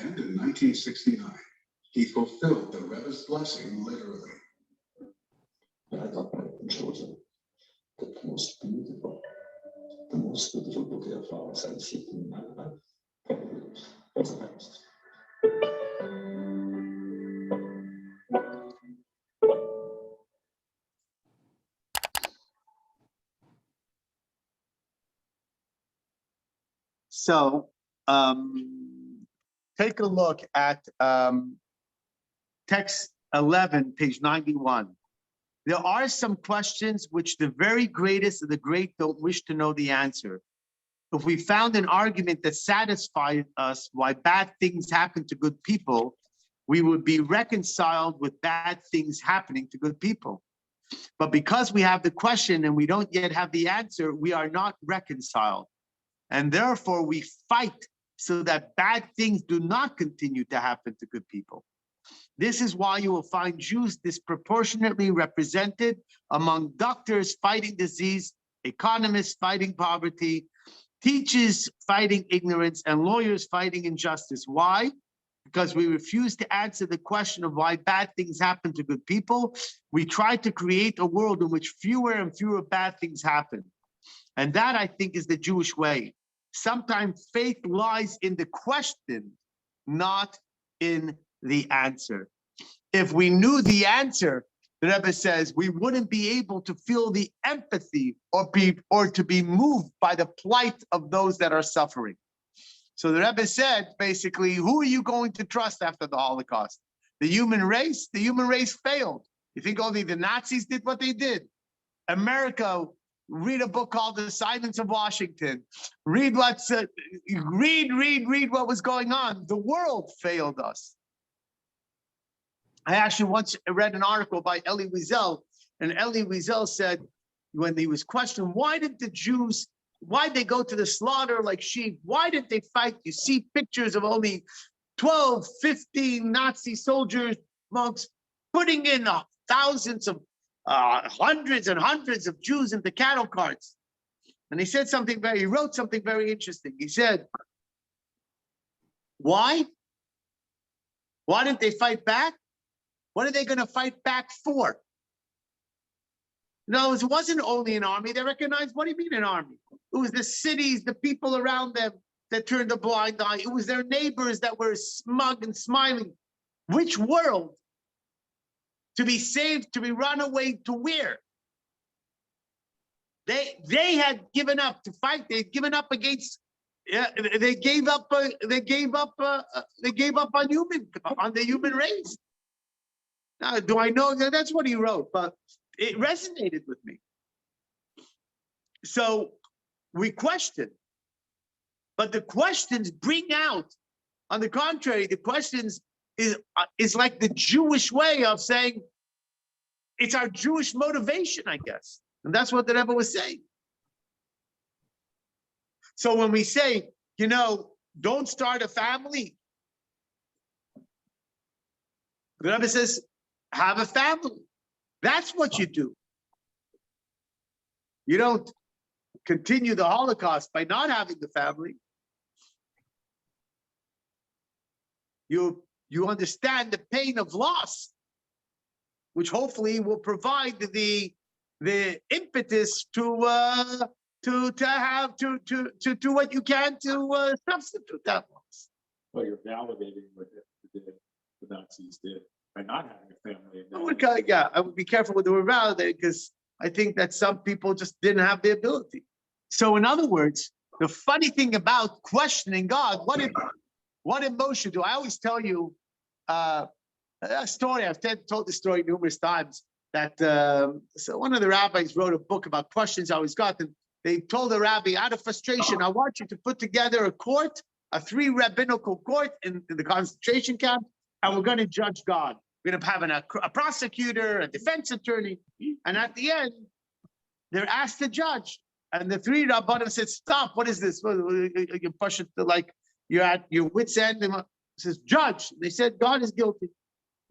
And in 1969, he fulfilled the Rebbe's blessing literally. I got my children the most beautiful book of flowers I've seen in my life. Probably was the best. So take a look at text 11, page 91. There are some questions which the very greatest of the great don't wish to know the answer. If we found an argument that satisfied us why bad things happen to good people, we would be reconciled with bad things happening to good people. But because we have the question and we don't yet have the answer, we are not reconciled. And therefore we fight so that bad things do not continue to happen to good people. This is why you will find Jews disproportionately represented among doctors fighting disease, economists fighting poverty, teachers fighting ignorance, and lawyers fighting injustice. Why? Because we refuse to answer the question of why bad things happen to good people. We try to create a world in which fewer and fewer bad things happen. And that, I think, is the Jewish way. Sometimes faith lies in the question, not in the answer. If we knew the answer, the Rebbe says, we wouldn't be able to feel the empathy or to be moved by the plight of those that are suffering. So the Rebbe said, basically, who are you going to trust after the Holocaust? The human race? The human race failed. You think only the Nazis did what they did? America, read a book called The Silence of Washington. Read what was going on. The world failed us. I actually once read an article by Elie Wiesel, and Elie Wiesel said, when he was questioned, why did the Jews, why did they go to the slaughter like sheep? Why did they fight? You see pictures of only 12, 15 Nazi soldiers, monks, putting in thousands of, hundreds and hundreds of Jews into cattle carts. And he said something he wrote something very interesting. He said, why? Why didn't they fight back? What are they going to fight back for? No, it wasn't only an army. They recognized, what do you mean an army? It was the cities, the people around them that turned a blind eye. It was their neighbors that were smug and smiling. Which world? To be saved, to be run away to where? They had given up to fight. They had given up against. They gave up. They gave up on the human race. Now, do I know that? That's what he wrote, but it resonated with me. So we question, but the questions bring out. On the contrary, the questions is like the Jewish way of saying, it's our Jewish motivation, I guess. And that's what the Rebbe was saying. So when we say, don't start a family, the Rebbe says, have a family. That's what you do. You don't continue the Holocaust by not having the family. You understand the pain of loss, which hopefully will provide the impetus to do what you can to substitute that loss. Well, you're validating what the Nazis did by not having a family. I would be careful with the word validate, because I think that some people just didn't have the ability. So in other words, the funny thing about questioning God, what did Moishe do? I always tell you a story. I've told this story numerous times, that so one of the rabbis wrote a book about questions I always got, and they told the rabbi, out of frustration, I want you to put together a court, a 3 rabbinical court in the concentration camp, and we're going to judge God. We're going to have a prosecutor, a defense attorney, and at the end, they're asked to judge. And the three Rabbanim said, stop, what is this? You push it to like, you're at your wit's end. And says, judge. They said, God is guilty.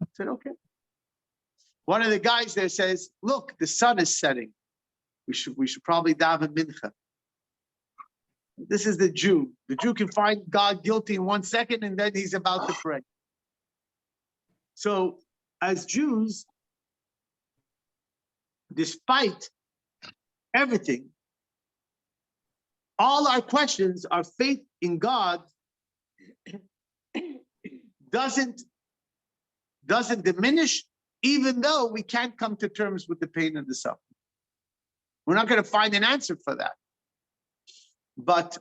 I said, okay. One of the guys there says, look, the sun is setting. We should probably daven mincha. This is the Jew. The Jew can find God guilty in 1 second and then he's about to pray. So as Jews, despite everything, all our questions, our faith in God doesn't diminish, even though we can't come to terms with the pain and the suffering. We're not going to find an answer for that. But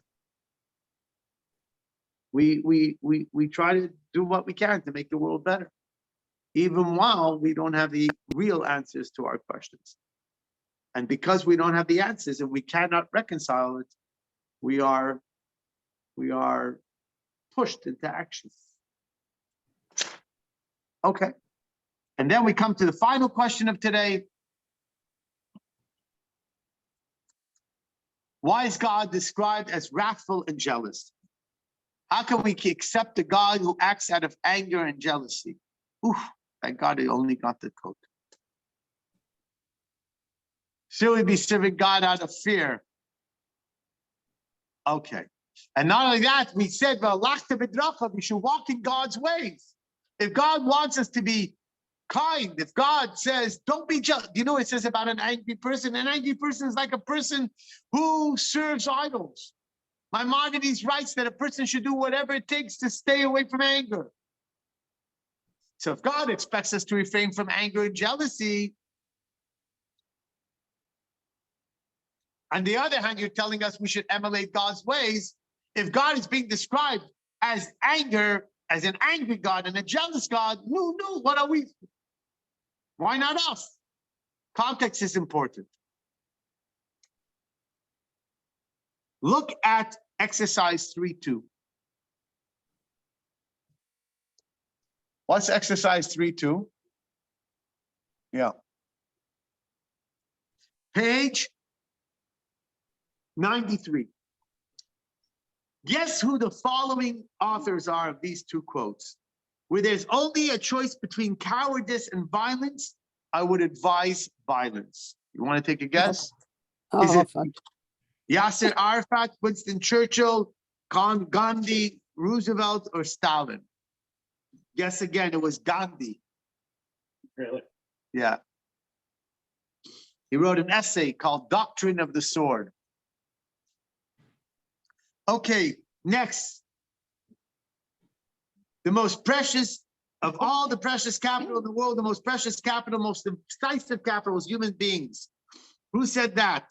we try to do what we can to make the world better, even while we don't have the real answers to our questions. And because we don't have the answers and we cannot reconcile it, we are pushed into action. Okay. And then we come to the final question of today. Why is God described as wrathful and jealous? How can we accept a God who acts out of anger and jealousy? Oof, thank God he only got the coat. Should we be serving God out of fear? Okay. And not only that, we said, we should walk in God's ways. If God wants us to be kind, if God says, don't be jealous. You know what it says about an angry person? An angry person is like a person who serves idols. Maimonides writes that a person should do whatever it takes to stay away from anger. So if God expects us to refrain from anger and jealousy, on the other hand, you're telling us we should emulate God's ways. If God is being described as anger, as an angry God and a jealous God, no, what are we? Why not us? Context is important. Look at exercise 3.2. What's exercise 3.2? Yeah. Page 93. Guess who the following authors are of these two quotes? Where there's only a choice between cowardice and violence, I would advise violence. You want to take a guess? Is it Yasser Arafat, Winston Churchill, Gandhi, Roosevelt, or Stalin? Guess again, it was Gandhi. Really? Yeah. He wrote an essay called Doctrine of the Sword. Okay, next. The most precious of all the precious capital in the world, the most precious capital, most decisive capital is human beings. Who said that?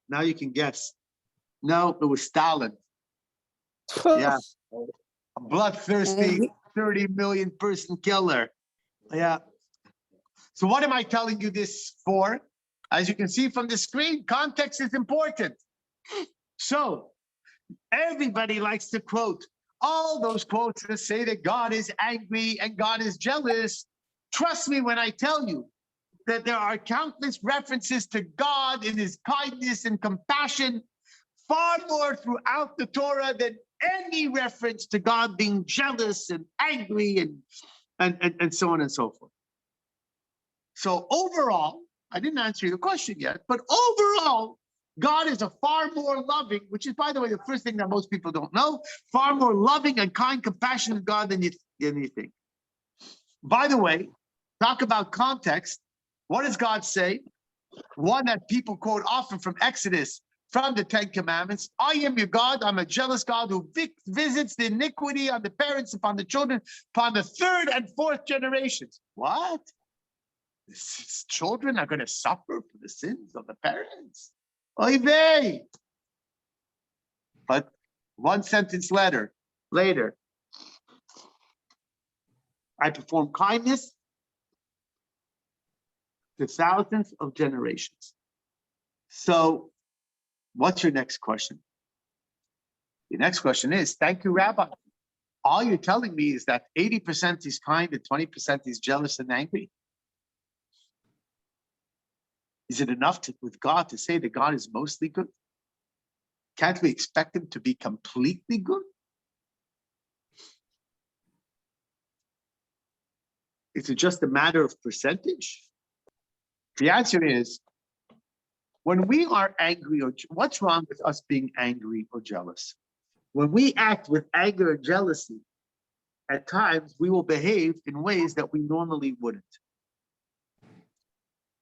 Now you can guess. No, it was Stalin. Yeah. A bloodthirsty 30 million person killer. Yeah. So what am I telling you this for? As you can see from the screen, context is important. So everybody likes to quote all those quotes that say that God is angry and God is jealous. Trust me when I tell you that there are countless references to God in his kindness and compassion, far more throughout the Torah than any reference to God being jealous and angry and so on and so forth. So overall, I didn't answer your question yet, but overall, God is a far more loving, which is, by the way, the first thing that most people don't know, far more loving and kind, compassionate God than you think. By the way, talk about context. What does God say? One that people quote often from Exodus, from the Ten Commandments. I am your God. I'm a jealous God who visits the iniquity on the parents, upon the children, upon the third and fourth generations. What? His children are going to suffer for the sins of the parents. Oy vey. But one sentence later, I perform kindness to thousands of generations. So what's your next question? The next question is, thank you, Rabbi. All you're telling me is that 80% is kind and 20% is jealous and angry. Is it enough with God to say that God is mostly good? Can't we expect him to be completely good? Is it just a matter of percentage? The answer is, when we are angry, or what's wrong with us being angry or jealous? When we act with anger and jealousy, at times we will behave in ways that we normally wouldn't.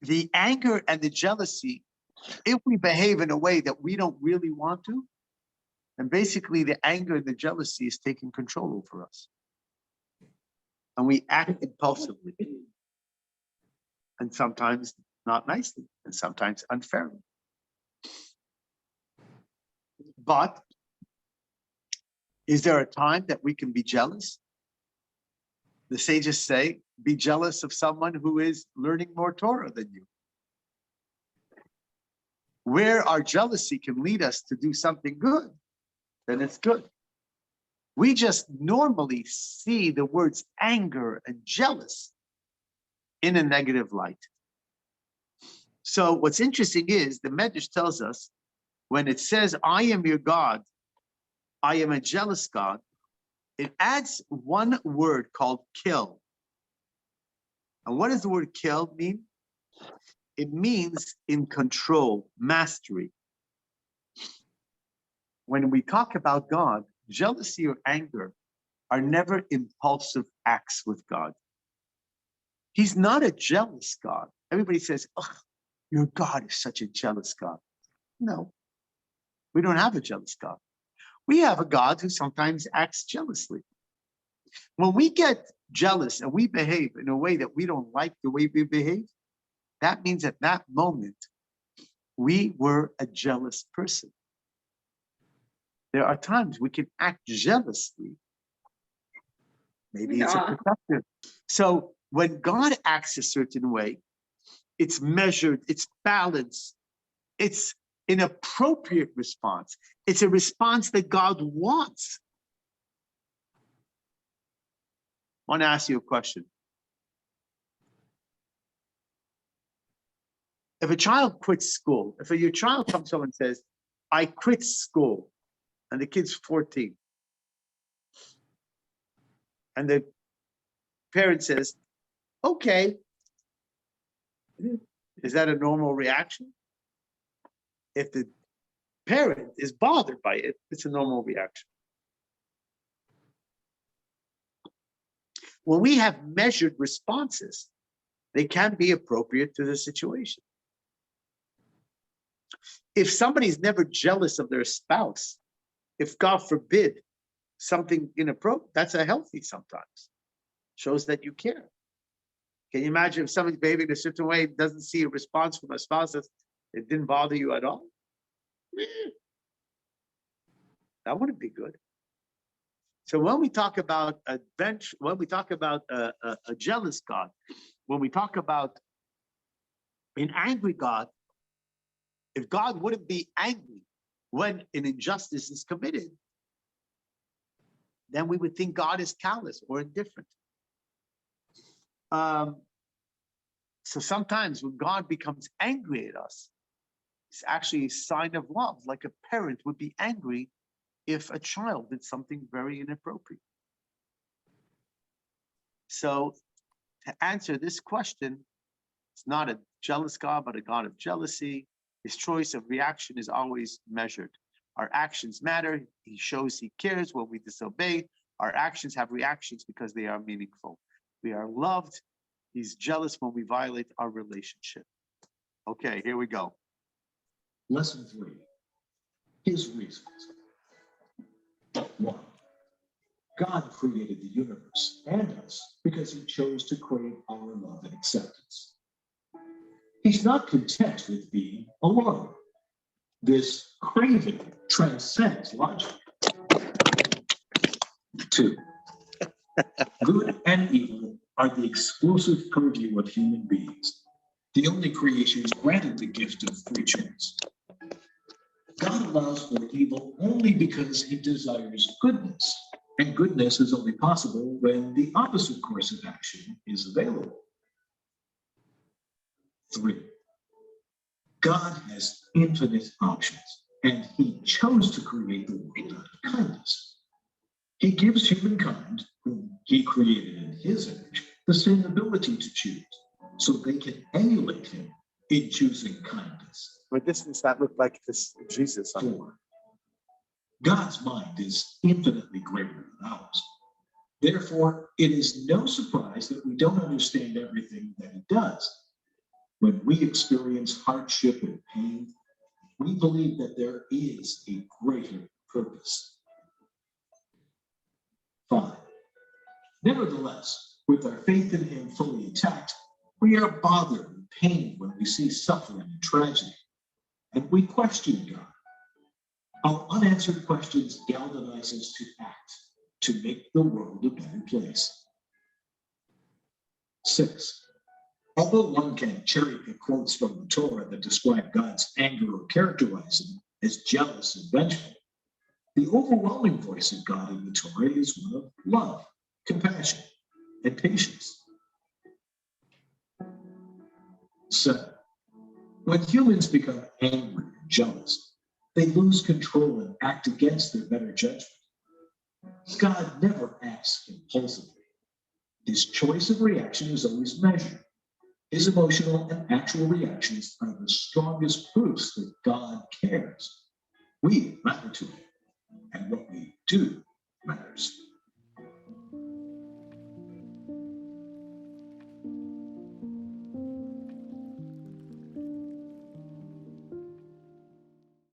The anger and the jealousy, if we behave in a way that we don't really want to, then basically the anger and the jealousy is taking control over us. And we act impulsively. And sometimes not nicely, and sometimes unfairly. But is there a time that we can be jealous? The sages say, be jealous of someone who is learning more Torah than you. Where our jealousy can lead us to do something good, then it's good. We just normally see the words anger and jealous in a negative light. So what's interesting is the Medrash tells us when it says, I am your God, I am a jealous God, it adds one word called kill. And what does the word kill mean? It means in control, mastery. When we talk about God, jealousy or anger are never impulsive acts with God. He's not a jealous God. Everybody says, oh, your God is such a jealous God. No, we don't have a jealous God. We have a God who sometimes acts jealously. When we get jealous and we behave in a way that we don't like the way we behave, that means at that moment, we were a jealous person. There are times we can act jealously. Maybe it's a protective. So when God acts a certain way, it's measured, it's balanced, it's an appropriate response. It's a response that God wants. I want to ask you a question. If a child quits school, if your child comes home and says, I quit school, and the kid's 14, and the parent says, okay, is that a normal reaction? If the parent is bothered by it, it's a normal reaction. When we have measured responses, they can be appropriate to the situation. If somebody's never jealous of their spouse, if God forbid something inappropriate, that's a healthy sometimes. Shows that you care. Can you imagine if somebody's behaving a certain way, doesn't see a response from a spouse that it didn't bother you at all? That wouldn't be good. So when we talk about when we talk about a jealous God, when we talk about an angry God, if God wouldn't be angry when an injustice is committed, then we would think God is callous or indifferent. So sometimes when God becomes angry at us, it's actually a sign of love, like a parent would be angry if a child did something very inappropriate. So to answer this question, it's not a jealous God, but a God of jealousy. His choice of reaction is always measured. Our actions matter. He shows he cares when we disobey. Our actions have reactions because they are meaningful. We are loved. He's jealous when we violate our relationship. Okay, here we go. Lesson 3. His reasons. 1. God created the universe and us because he chose to crave our love and acceptance. He's not content with being alone. This craving transcends logic. 2. Good and evil are the exclusive purview of human beings, the only creations granted the gift of free choice. God allows for evil only because he desires goodness, and goodness is only possible when the opposite course of action is available. 3. God has infinite options, and he chose to create the world out of kindness. He gives humankind, whom he created in his image, the same ability to choose, so they can emulate him in choosing kindness. But this does not look like this Jesus. 4. God's mind is infinitely greater than ours. Therefore, it is no surprise that we don't understand everything that he does. When we experience hardship and pain, we believe that there is a greater purpose. 5. Nevertheless, with our faith in him fully intact, we are bothered and pained when we see suffering and tragedy, and we question God. Our unanswered questions galvanize us to act, to make the world a better place. 6. Although one can cherry-pick quotes from the Torah that describe God's anger or characterize him as jealous and vengeful, the overwhelming voice of God in the Torah is one of love, compassion, and patience. 7. When humans become angry and jealous, they lose control and act against their better judgment. God never acts impulsively. His choice of reaction is always measured. His emotional and actual reactions are the strongest proofs that God cares. We matter to him, and what we do matters.